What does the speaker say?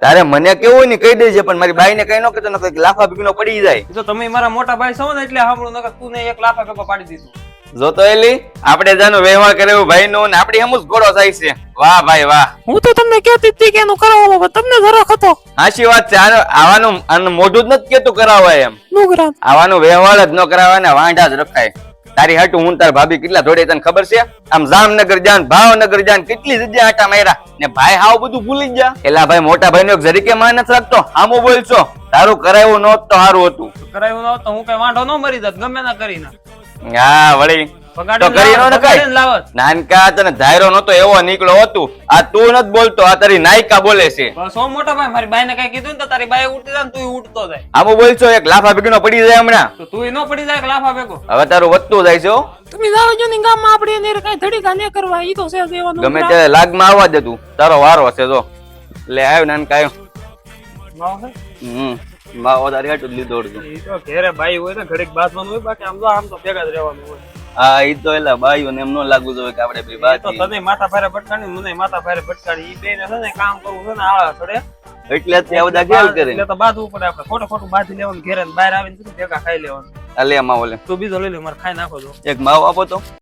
તારે મને કેવું ને કહી દેજે, પણ મારી બાઈ ને કઈ ન કહેતો, નકર લાફા ભીગનો પડી જાય. તો તમે મારા મોટા ભાઈ છો ને એટલે સાંભળું, નકર તું ને એક લાફા ભેગો પાડી દીધું. જો તો એલી આપણે જાનો વ્યવહાર કર્યો ભાઈ નો ને આપડી હમું જ ઘોડો થાય છે. વાહ ભાઈ વાહ. હું તો તમને કહેતી હતી કે એનું કરાવો, તમને જરાક હતો. સાચી વાત છે. આવાનું મોઢું જ નથી કેતું કરાવાય એમ. નું કરાવ આવાનું વ્યવહાર જ ન કરાવાય ને વાંઢા જ રખાય. તારી હાટું હું તાર ભાભી કેટલા દોડે તને ખબર છે? આમ જામનગર જાન, ભાવનગર જાન, કેટલી જગ્યા આટા માર્યા ને ભાઈ હાવ બધું ભૂલી ગયા. એલા ભાઈ મોટા ભાઈ નો જરીકે માન નથી રાખતો. આમો બોલશો તારું કરાયું નહોત તો સારું હતું. કરાયું ન તો હું કઈ વાંઢો ન મરી જાત, ગમે ના કરી ના. હા વળી તો કરી નો નખાય. લાવત નાનકા તને ધાયરો નતો એવો નીકળો હતું. આ તું નથી બોલતો, આ તારી નાયકા બોલે છે. બસ ઓ મોટા ભાઈ મારી બાઈ ને કઈ કીધું ને તો તારી બાઈ ઉઠી જાય ને તું ઉઠતો જાય. આમો બોલશો એક લાફા ભીગનો પડી જાય હમણાં. તો તું ન પડી જાય લાફા ભેગો. હવે તારું વધતું જાય છે હો. તમે જાઓ જો ને ગામમાં આપણે એને કઈ ધડીકા ન કરવા, ઈ તો છે દેવાનું. ગમે ત્યારે લાગમાં આવવા દે તું, તારો વારો હશે. જો લે આવ્યો નાનકા આવ્યો. માવો તારી હાટું જ લીધો હતું. ઈ તો ઘેરે બાઈ હોય ને ઘડીક બાસવાનું હોય, બાકી આમ તો ભેગા જ રહેવાનું હોય. હા ઈ તો એલા બાઈઓ ને એમ નો લાગુ જોઈએ કે આપણે બે બાત. તો તને માથા ભારે ભટકાણી, મને માથા ભારે ભટકાણી. ઈ બેને છે ને કામ કરવું છે ને આળા ચડે એટલે જ આ બધા ખેલ કરે. એટલે તો બાંધવું પડે આપણે. ખોટું બાંધી લેવાનું ઘેરે ને બહાર આવીને ભેગા ખાઈ લેવાનું. આ લે માવો લે. તું બીજો લઈ લે, મારે ખાઈ નાખો. એક માવો આપો તો.